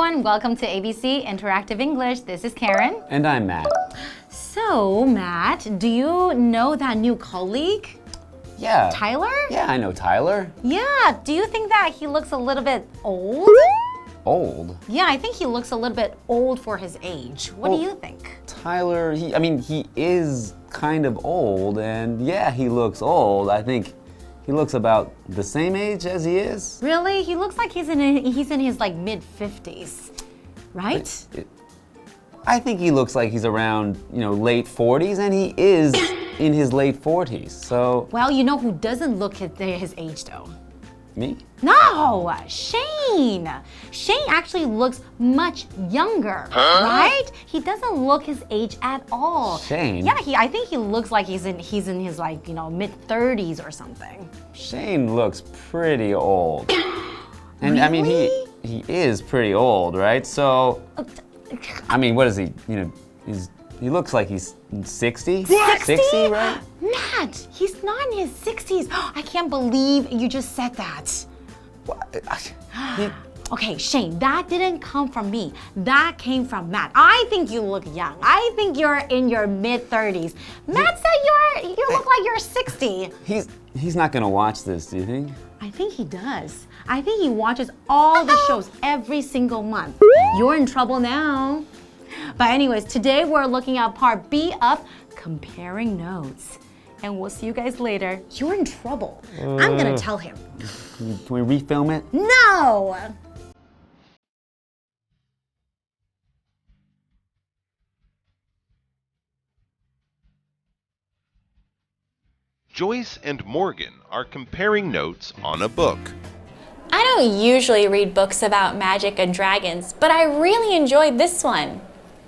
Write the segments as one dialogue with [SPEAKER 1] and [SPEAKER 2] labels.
[SPEAKER 1] everyone, welcome to ABC Interactive English. This is Karen.
[SPEAKER 2] And I'm Matt.
[SPEAKER 1] So, Matt, do you know that new colleague?
[SPEAKER 2] Yeah.
[SPEAKER 1] Tyler?
[SPEAKER 2] Yeah, I know Tyler.
[SPEAKER 1] Yeah, do you think that he looks a little bit old?
[SPEAKER 2] Old?
[SPEAKER 1] Yeah, I think he looks a little bit old for his age. What do you think?
[SPEAKER 2] Tyler, he is kind of old, and yeah, he looks old. I think he looks about the same age as he is.
[SPEAKER 1] Really? He looks like he's in his like mid-50s, right?
[SPEAKER 2] I think he looks like he's around, late 40s, and he is in his late 40s, so...
[SPEAKER 1] Well, you know who doesn't look at his age, though?
[SPEAKER 2] Me?
[SPEAKER 1] No, Shane. Shane actually looks much younger, right? He doesn't look his age at all.
[SPEAKER 2] Shane?
[SPEAKER 1] Yeah, I think he looks like he's in his like, mid-30s or something.
[SPEAKER 2] Shane looks pretty old. And
[SPEAKER 1] Really?
[SPEAKER 2] he is pretty old, right? So, what is he? He looks like he's 60? 60, right?
[SPEAKER 1] Matt, he's not in his 60s. I can't believe you just said that. Okay, Shane, that didn't come from me. That came from Matt. I think you look young. I think you're in your mid-30s. Matt said you look like you're 60.
[SPEAKER 2] He's not gonna watch this, do you think?
[SPEAKER 1] I think he does. I think he watches all the shows every single month. You're in trouble now. But anyways, today we're looking at part B of comparing notes. And we'll see you guys later. You're in trouble. I'm gonna tell him.
[SPEAKER 2] Can we refilm it?
[SPEAKER 1] No!
[SPEAKER 3] Joyce and Morgan are comparing notes on a book.
[SPEAKER 4] I don't usually read books about magic and dragons, but I really enjoyed this one.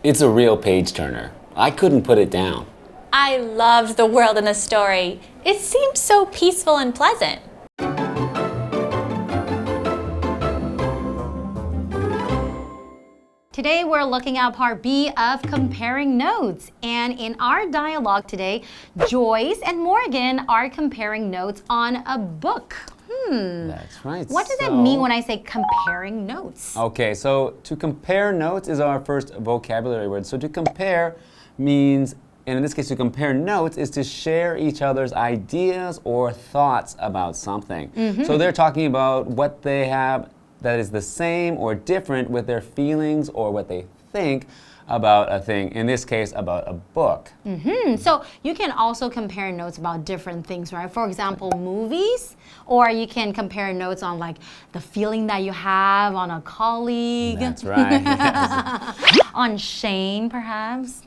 [SPEAKER 2] It's a real page-turner. I couldn't put it down.
[SPEAKER 4] I loved the world in the story. It seemed so peaceful and pleasant.
[SPEAKER 1] Today we're looking at part B of comparing notes. And in our dialogue today, Joyce and Morgan are comparing notes on a book.
[SPEAKER 2] That's right.
[SPEAKER 1] What does it mean when I say comparing notes?
[SPEAKER 2] Okay, so to compare notes is our first vocabulary word. So to compare means, and in this case to compare notes is to share each other's ideas or thoughts about something. So they're talking about what they have that is the same or different with their feelings or what they think about a thing, in this case about a book.
[SPEAKER 1] So you can also compare notes about different things, right? For example, movies, or you can compare notes on like the feeling that you have on a colleague.
[SPEAKER 2] That's right. Yes.
[SPEAKER 1] On Shane, perhaps.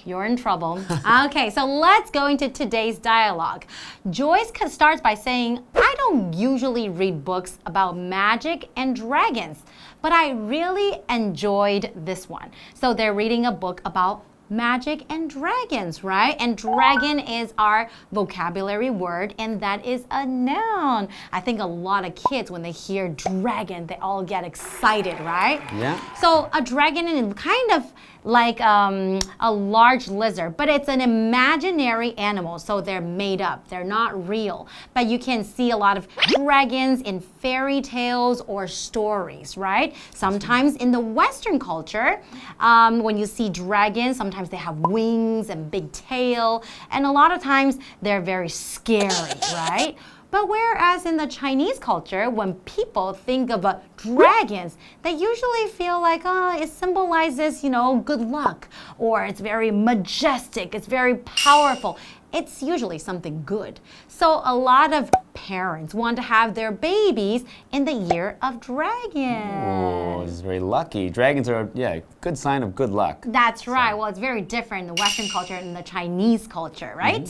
[SPEAKER 1] You're in trouble. Okay, so let's go into today's dialogue. Joyce starts by saying, I don't usually read books about magic and dragons, but I really enjoyed this one. So they're reading a book about magic and dragons, right? And dragon is our vocabulary word, and that is a noun. I think a lot of kids, when they hear dragon, they all get excited, right?
[SPEAKER 2] Yeah.
[SPEAKER 1] So a dragon is kind of like a large lizard, but it's an imaginary animal, so they're made up. They're not real. But you can see a lot of dragons in fairy tales or stories, right? Sometimes in the Western culture, when you see dragons, sometimes they have wings and big tail, and a lot of times they're very scary, right? But whereas in the Chinese culture, when people think of dragons, they usually feel like, it symbolizes, good luck, or it's very majestic, it's very powerful. It's usually something good. So a lot of parents want to have their babies in the year of dragon.
[SPEAKER 2] Oh, this is very lucky. Dragons are, a good sign of good luck.
[SPEAKER 1] That's right. Well, it's very different in the Western culture and the Chinese culture, right?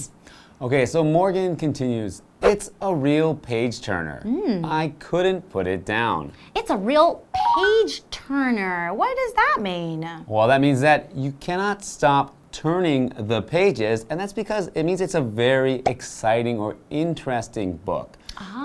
[SPEAKER 2] Okay, so Morgan continues. It's a real page turner. I couldn't put it down.
[SPEAKER 1] It's a real page turner. What does that mean?
[SPEAKER 2] Well, that means that you cannot stop turning the pages, and that's because it means it's a very exciting or interesting book.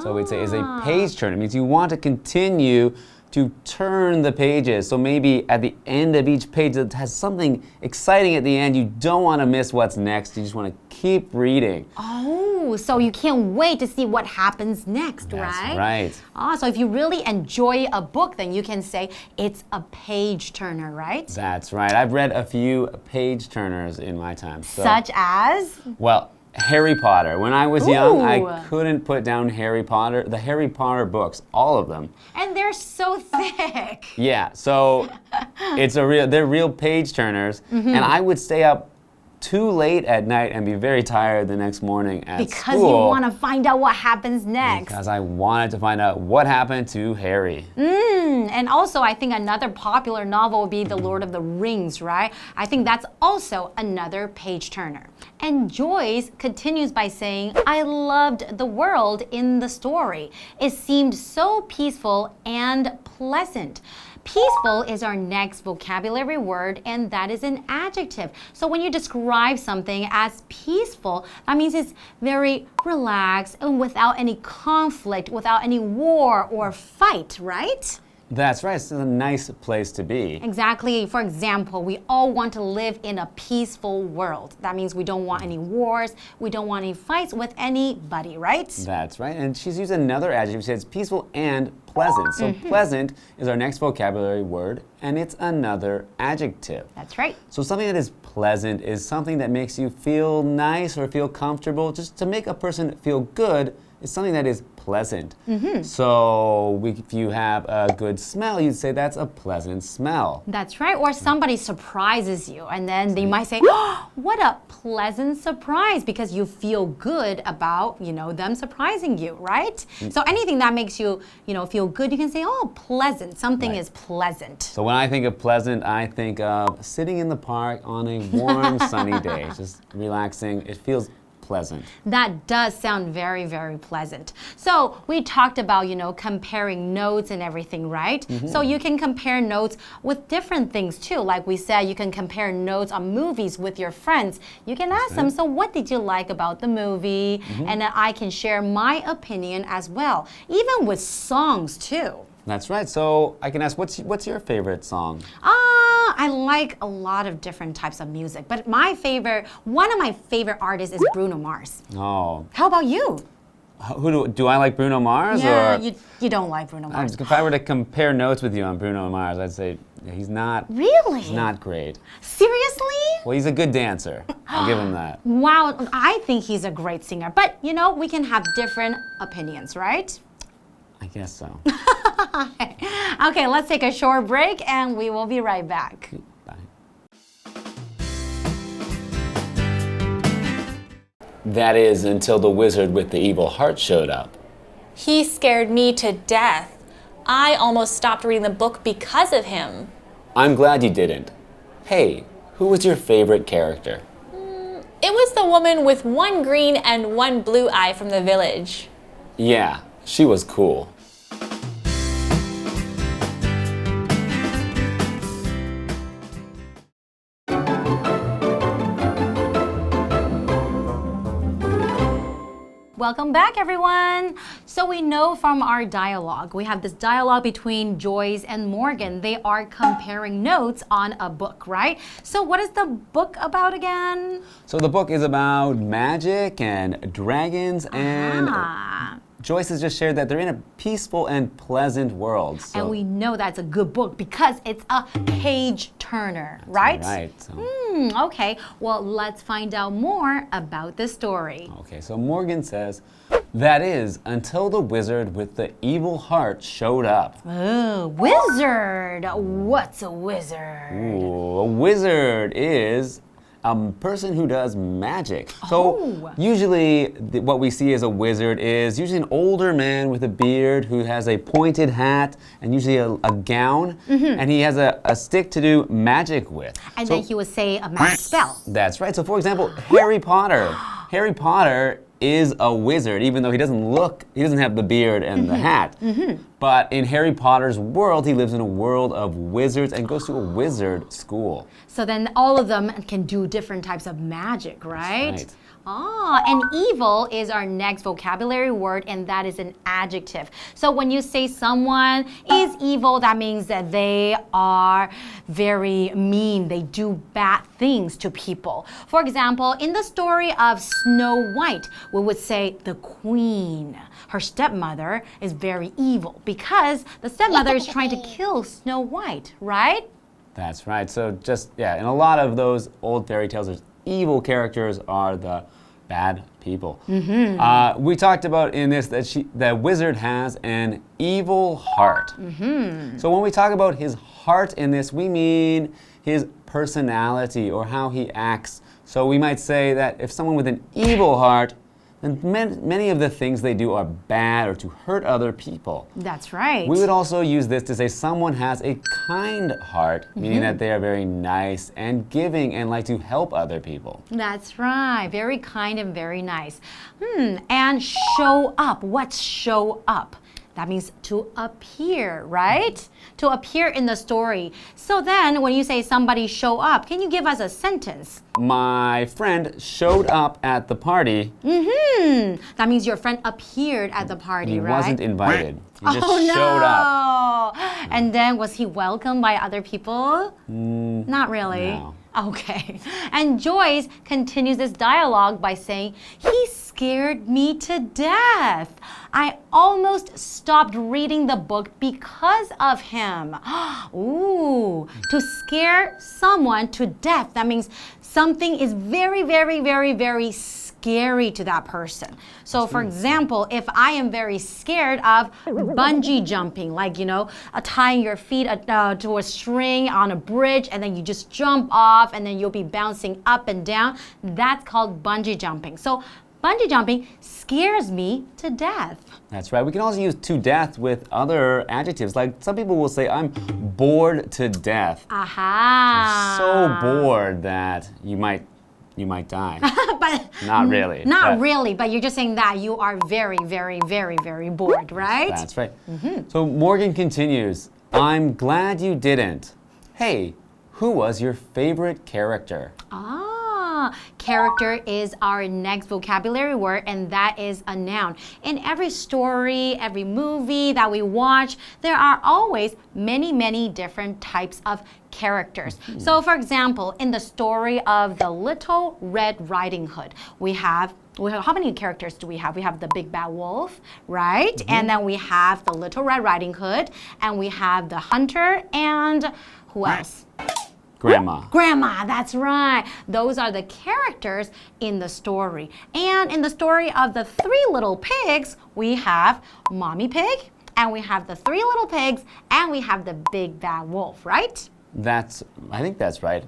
[SPEAKER 2] So it's a page turner. It means you want to continue to turn the pages. So maybe at the end of each page that has something exciting at the end, you don't want to miss what's next. You just want to keep reading.
[SPEAKER 1] Oh, Oh, so you can't wait to see what happens next, right?
[SPEAKER 2] That's right.
[SPEAKER 1] Ah, so if you really enjoy a book, then you can say it's a page turner, right?
[SPEAKER 2] That's right. I've read a few page turners in my time. So,
[SPEAKER 1] Such as?
[SPEAKER 2] well, Harry Potter. When I was young, I
[SPEAKER 1] Ooh.
[SPEAKER 2] couldn't put down Harry Potter, the Harry Potter books, all of them.
[SPEAKER 1] And they're so thick.
[SPEAKER 2] Yeah, so they're real page turners, and I would stay up too late at night and be very tired the next morning at
[SPEAKER 1] Because
[SPEAKER 2] school.
[SPEAKER 1] you want to find out what happens next.
[SPEAKER 2] Because I wanted to find out what happened to Harry.
[SPEAKER 1] And also, I think another popular novel would be The Lord of the Rings, right? I think that's also another page turner. And Joyce continues by saying, I loved the world in the story. It seemed so peaceful and pleasant. Peaceful is our next vocabulary word, and that is an adjective. So when you describe something as peaceful, that means it's very relaxed and without any conflict, without any war or fight, right?
[SPEAKER 2] That's right, it's a nice place to be.
[SPEAKER 1] Exactly. For example, we all want to live in a peaceful world. That means we don't want any wars, we don't want any fights with anybody, right?
[SPEAKER 2] That's right, and she's used another adjective. She says peaceful and pleasant. So pleasant is our next vocabulary word, and it's another adjective.
[SPEAKER 1] That's right.
[SPEAKER 2] So something that is pleasant is something that makes you feel nice or feel comfortable. Just to make a person feel good is something that is pleasant. So if you have a good smell, you'd say that's a pleasant smell.
[SPEAKER 1] That's right. Or somebody surprises you, and then they might say, oh, what a pleasant surprise, because you feel good about, them surprising you, right? So anything that makes you, feel good, you can say, oh, pleasant. Something is pleasant.
[SPEAKER 2] So when I think of pleasant, I think of sitting in the park on a warm, sunny day, just relaxing. It feels pleasant.
[SPEAKER 1] That does sound very, very pleasant. So we talked about, comparing notes and everything, right? So you can compare notes with different things too. Like we said, you can compare notes on movies with your friends. You can ask them, so what did you like about the movie? And then I can share my opinion as well. Even with songs too.
[SPEAKER 2] That's right. So I can ask, what's your favorite song?
[SPEAKER 1] I like a lot of different types of music, but one of my favorite artists is Bruno Mars.
[SPEAKER 2] Oh.
[SPEAKER 1] How about you?
[SPEAKER 2] Do I like Bruno Mars?
[SPEAKER 1] Yeah,
[SPEAKER 2] or
[SPEAKER 1] you don't like Bruno Mars.
[SPEAKER 2] if I were to compare notes with you on Bruno Mars, I'd say he's not.
[SPEAKER 1] Really?
[SPEAKER 2] He's not great.
[SPEAKER 1] Seriously?
[SPEAKER 2] Well, he's a good dancer. I'll give him that.
[SPEAKER 1] Wow, I think he's a great singer, but we can have different opinions, right?
[SPEAKER 2] I guess so.
[SPEAKER 1] Okay, let's take a short break and we will be right back.
[SPEAKER 2] Bye. That is until the wizard with the evil heart showed up.
[SPEAKER 4] He scared me to death. I almost stopped reading the book because of him.
[SPEAKER 2] I'm glad you didn't. Hey, who was your favorite character?
[SPEAKER 4] It was the woman with one green and one blue eye from the village.
[SPEAKER 2] Yeah, she was cool.
[SPEAKER 1] Welcome back, everyone. So we know from our dialogue, we have this dialogue between Joyce and Morgan. They are comparing notes on a book, right? So what is the book about again?
[SPEAKER 2] So the book is about magic and dragons, and Joyce has just shared that they're in a peaceful and pleasant world. So
[SPEAKER 1] and we know that's a good book because it's a page turner, right?
[SPEAKER 2] Right. So.
[SPEAKER 1] Okay, well, let's find out more about the story.
[SPEAKER 2] Okay, so Morgan says, that is, until the wizard with the evil heart showed up.
[SPEAKER 1] Oh, wizard. What's a wizard?
[SPEAKER 2] Ooh, a wizard is a person who does magic. So usually what we see as a wizard is usually an older man with a beard who has a pointed hat and usually a gown, and he has a stick to do magic with.
[SPEAKER 1] And then he would say a magic spell.
[SPEAKER 2] That's right. So for example, Harry Potter. Harry Potter is a wizard, even though he doesn't have the beard and the hat. But in Harry Potter's world, he lives in a world of wizards and goes to a wizard school.
[SPEAKER 1] So then all of them can do different types of magic, right?
[SPEAKER 2] That's right.
[SPEAKER 1] And evil is our next vocabulary word, and that is an adjective. So when you say someone is evil, that means that they are very mean. They do bad things to people. For example, in the story of Snow White, we would say the queen. Her stepmother is very evil because the stepmother is trying to kill Snow White, right?
[SPEAKER 2] That's right. So just, yeah, in a lot of those old fairy tales, there's evil characters are the bad people. We talked about in this that wizard has an evil heart. So when we talk about his heart in this, we mean his personality or how he acts. So we might say that if someone with an evil heart, then many of the things they do are bad or to hurt other people.
[SPEAKER 1] That's right.
[SPEAKER 2] We would also use this to say someone has a kind heart, meaning that they are very nice and giving and like to help other people.
[SPEAKER 1] That's right. Very kind and very nice. And show up. What's show up? That means to appear, right? To appear in the story. So then when you say somebody show up, can you give us a sentence?
[SPEAKER 2] My friend showed up at the party.
[SPEAKER 1] That means your friend appeared at the party,
[SPEAKER 2] He
[SPEAKER 1] right?
[SPEAKER 2] wasn't invited. He just
[SPEAKER 1] Oh, no.
[SPEAKER 2] showed up.
[SPEAKER 1] And then was he welcomed by other people? Not really.
[SPEAKER 2] No.
[SPEAKER 1] Okay. And Joyce continues this dialogue by saying, he scared me to death. I almost stopped reading the book because of him. Ooh, to scare someone to death, that means something is very, very, very, very scary to that person. So for example, if I am very scared of bungee jumping, like, you know, tying your feet to a string on a bridge and then you just jump off and then you'll be bouncing up and down, that's called bungee jumping. So bungee jumping scares me to death.
[SPEAKER 2] That's right. We can also use to death with other adjectives. Like some people will say, I'm bored to death.
[SPEAKER 1] Aha.
[SPEAKER 2] So bored that you might die.
[SPEAKER 1] But
[SPEAKER 2] Not really.
[SPEAKER 1] Not really, but you're just saying that you are very, very, very, very bored, right?
[SPEAKER 2] That's right. So Morgan continues, I'm glad you didn't. Hey, who was your favorite character?
[SPEAKER 1] Character is our next vocabulary word, and that is a noun. In every story, every movie that we watch, there are always many, many different types of characters. So for example, in the story of the Little Red Riding Hood, we have how many characters do we have? We have the big bad wolf, right? And then we have the Little Red Riding Hood, and we have the hunter, and who else?
[SPEAKER 2] Grandma.
[SPEAKER 1] Grandma, that's right. Those are the characters in the story. And in the story of the Three Little Pigs, we have Mommy Pig, and we have the Three Little Pigs, and we have the Big Bad Wolf, right?
[SPEAKER 2] I think that's right.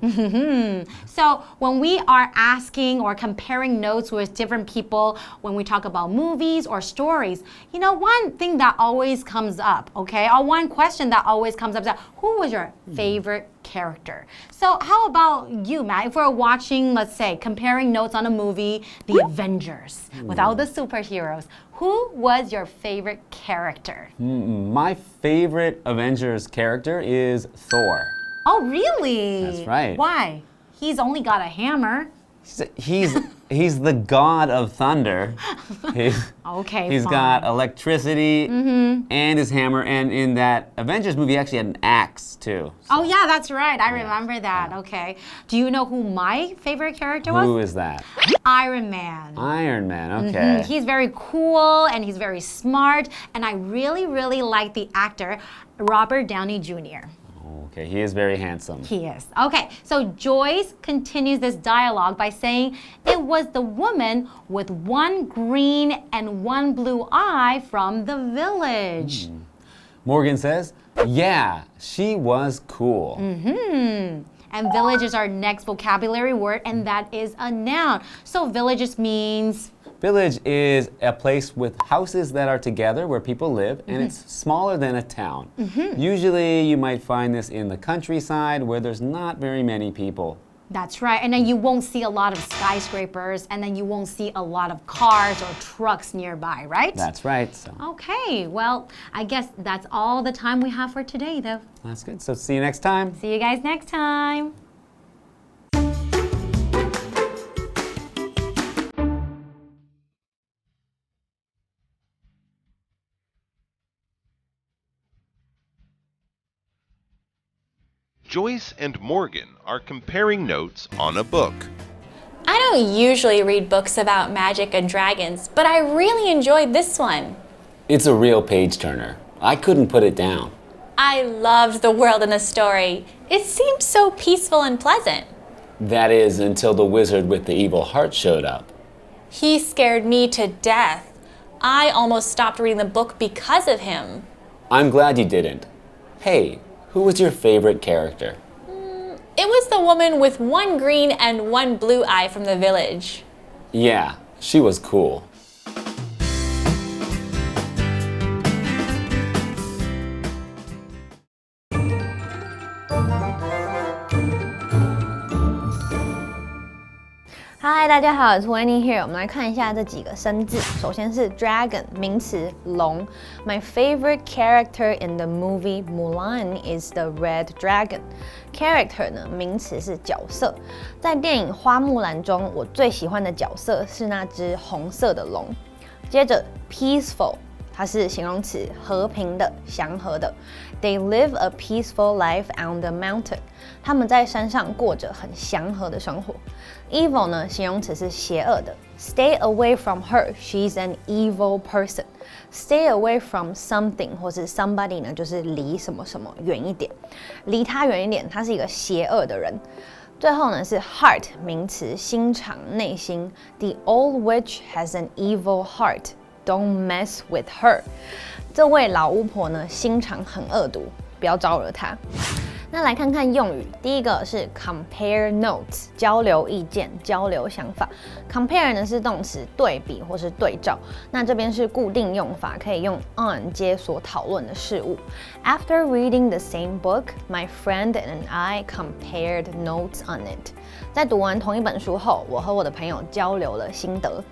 [SPEAKER 1] So when we are asking or comparing notes with different people, when we talk about movies or stories, you know, one thing that always comes up, okay, or one question that always comes up is, who was your favorite character? So how about you, Matt? If we're watching, let's say, comparing notes on a movie, The Avengers, with all the superheroes, who was your favorite character?
[SPEAKER 2] My favorite Avengers character is Thor.
[SPEAKER 1] Oh, really?
[SPEAKER 2] That's right.
[SPEAKER 1] Why? He's only got a hammer.
[SPEAKER 2] He's the god of thunder. He's got electricity and his hammer, and in that Avengers movie, he actually had an axe too. So.
[SPEAKER 1] Oh yeah, that's right. I remember that. Yeah. Okay. Do you know who my favorite character was?
[SPEAKER 2] Who is that?
[SPEAKER 1] Iron Man.
[SPEAKER 2] Iron Man. Okay.
[SPEAKER 1] He's very cool and he's very smart, and I really, really like the actor Robert Downey Jr.
[SPEAKER 2] Okay, he is very handsome.
[SPEAKER 1] He is. Okay, so Joyce continues this dialogue by saying, it was the woman with one green and one blue eye from the village.
[SPEAKER 2] Morgan says, yeah, she was cool.
[SPEAKER 1] And village is our next vocabulary word, and that is a noun. So villages means...
[SPEAKER 2] Village is a place with houses that are together where people live, and it's smaller than a town. Usually you might find this in the countryside where there's not very many people.
[SPEAKER 1] That's right, and then you won't see a lot of skyscrapers, and then you won't see a lot of cars or trucks nearby, right?
[SPEAKER 2] That's right. So.
[SPEAKER 1] Okay, well, I guess that's all the time we have for today, though.
[SPEAKER 2] That's good. So see you next time.
[SPEAKER 1] See you guys next time.
[SPEAKER 3] Joyce and Morgan are comparing notes on a book.
[SPEAKER 4] I don't usually read books about magic and dragons, but I really enjoyed this one.
[SPEAKER 2] It's a real page-turner. I couldn't put it down.
[SPEAKER 4] I loved the world in the story. It seemed so peaceful and pleasant.
[SPEAKER 2] That is, until the wizard with the evil heart showed up.
[SPEAKER 4] He scared me to death. I almost stopped reading the book because of him.
[SPEAKER 2] I'm glad you didn't. Hey, who was your favorite character?
[SPEAKER 4] It was the woman with one green and one blue eye from the village.
[SPEAKER 2] Yeah, she was cool.
[SPEAKER 5] Hi， 大家好，我是 Wendy here。我们来看一下这几个生字。首先是 dragon， 名词，龙。My favorite character in the movie Mulan is the red dragon. Character 呢，名词是角色。在电影《花木兰》中，我最喜欢的角色是那只红色的龙。接着 peaceful。它是形容词，和平的、祥和的。They live a peaceful life on the mountain. 他们在山上过着很祥和的生活。Evil 呢，形容词是邪恶的。Stay away from her. She's an evil person. Stay away from something 或是 somebody 呢，就是离什么什么远一点，离他远一点，他是一个邪恶的人。最后呢是 heart 名词，心肠、内心。The old witch has an evil heart.Don't mess with her. 这位老巫婆呢，心肠很恶毒，不要招惹她。那来看看用语，第一个是 compare notes， 交流意见、交流想法。compare 呢是动词，对比或是对照。那这边是固定用法，可以用 on 接所讨论的事物。After reading the same book, my friend and I compared notes on it. 在读完同一本书后，我和我的朋友交流了心得。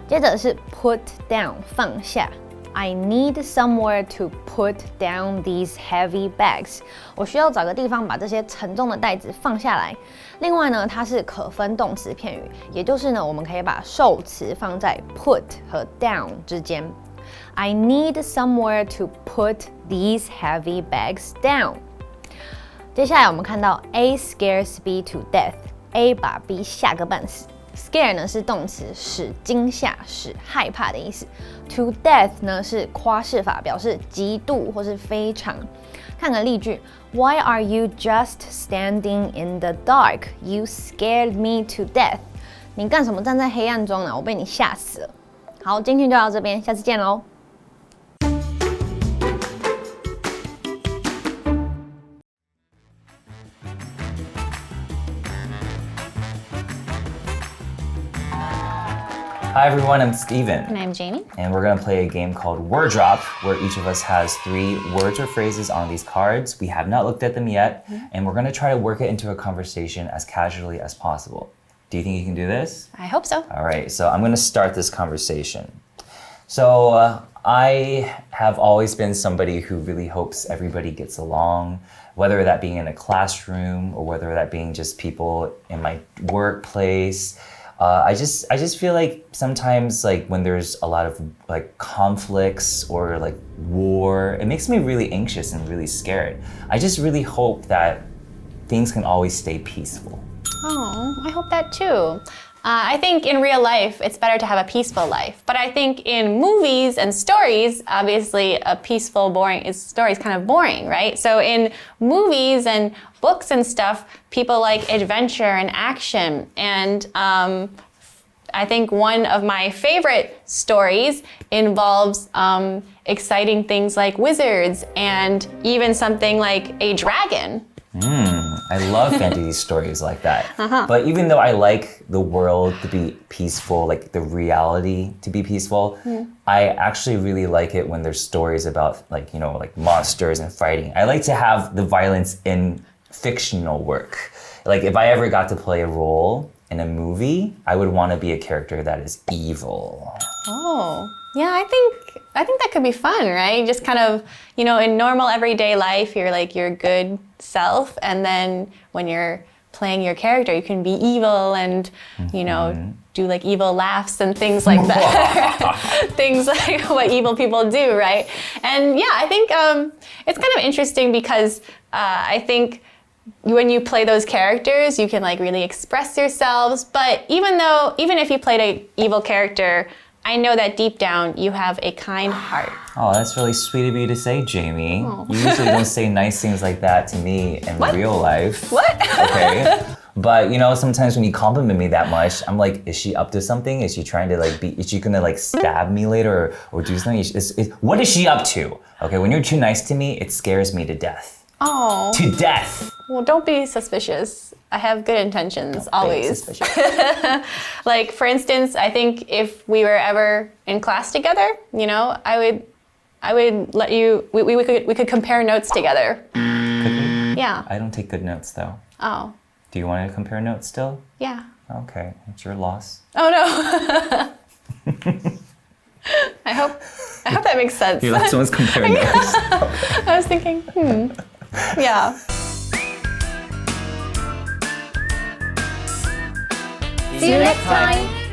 [SPEAKER 5] 接着是 put down 放下 I need somewhere to put down these heavy bags 我需要找个地方把这些沉重的袋子放下来。另外呢，它是可分动词片语，也就是呢，我们可以把受词放在 put 和 down 之间。I need somewhere to put these heavy bags down 接下来我们看到 A scares B to death A 把 B 吓个半死。Scare 呢是动词，使惊吓、使害怕的意思。To death 呢是夸饰法，表示极度或是非常。看个例句 ：Why are you just standing in the dark? You scared me to death. 你干什么站在黑暗中呢？我被你吓死了。好，今天就到这边，下次见喽。
[SPEAKER 6] Hi everyone, I'm Steven.
[SPEAKER 1] And I'm Jamie.
[SPEAKER 6] And we're gonna play a game called Word Drop, where each of us has 3 words or phrases on these cards. We have not looked at them yet, and we're gonna try to work it into a conversation as casually as possible. Do you think you can do this?
[SPEAKER 1] I hope so.
[SPEAKER 6] All right, so I'm gonna start this conversation. So I have always been somebody who really hopes everybody gets along, whether that being in a classroom or whether that being just people in my workplace. I just feel like sometimes like when there's a lot of like conflicts or like war, it makes me really anxious and really scared. I just really hope that things can always stay peaceful.
[SPEAKER 4] Oh, I hope that too. I think in real life, it's better to have a peaceful life. But I think in movies and stories, obviously a peaceful, boring story is kind of boring, right? So in movies and books and stuff, people like adventure and action. And I think one of my favorite stories involves exciting things like wizards and even something like a dragon.
[SPEAKER 6] I love fantasy stories like that. But even though I like the world to be peaceful, like the reality to be peaceful, I actually really like it when there's stories about like, you know, like monsters and fighting. I like to have the violence in fictional work. Like if I ever got to play a role in a movie, I would want to be a character that is evil.
[SPEAKER 4] Oh, yeah, I think that could be fun, right? Just kind of, you know, in normal everyday life, you're like your good self, and then when you're playing your character, you can be evil and, you know, do like evil laughs and things like that. Things like what evil people do, right? And yeah, I think it's kind of interesting because I think when you play those characters, you can like really express yourselves. But even if you played an evil character, I know that deep down you have a kind heart.
[SPEAKER 6] Oh, that's really sweet of you to say, Jamie. You usually don't say nice things like that to me in real life.
[SPEAKER 4] What?
[SPEAKER 6] Okay. But you know, sometimes when you compliment me that much, I'm like, is she up to something? Is she trying to like is she gonna like stab me later or do something? What is she up to? Okay, when you're too nice to me, it scares me to death.
[SPEAKER 4] Oh.
[SPEAKER 6] To death.
[SPEAKER 4] Well, don't be suspicious. I have good intentions, always. Like, for instance, I think if we were ever in class together, you know, I would let you, we could compare notes together.
[SPEAKER 6] Could we?
[SPEAKER 4] Yeah.
[SPEAKER 6] I don't take good notes though.
[SPEAKER 4] Oh.
[SPEAKER 6] Do you want to compare notes still?
[SPEAKER 4] Yeah.
[SPEAKER 6] Okay, it's your loss.
[SPEAKER 4] Oh no. I hope that makes sense.
[SPEAKER 6] You're like someone's comparing notes.
[SPEAKER 4] I was thinking, yeah.
[SPEAKER 1] See you next time.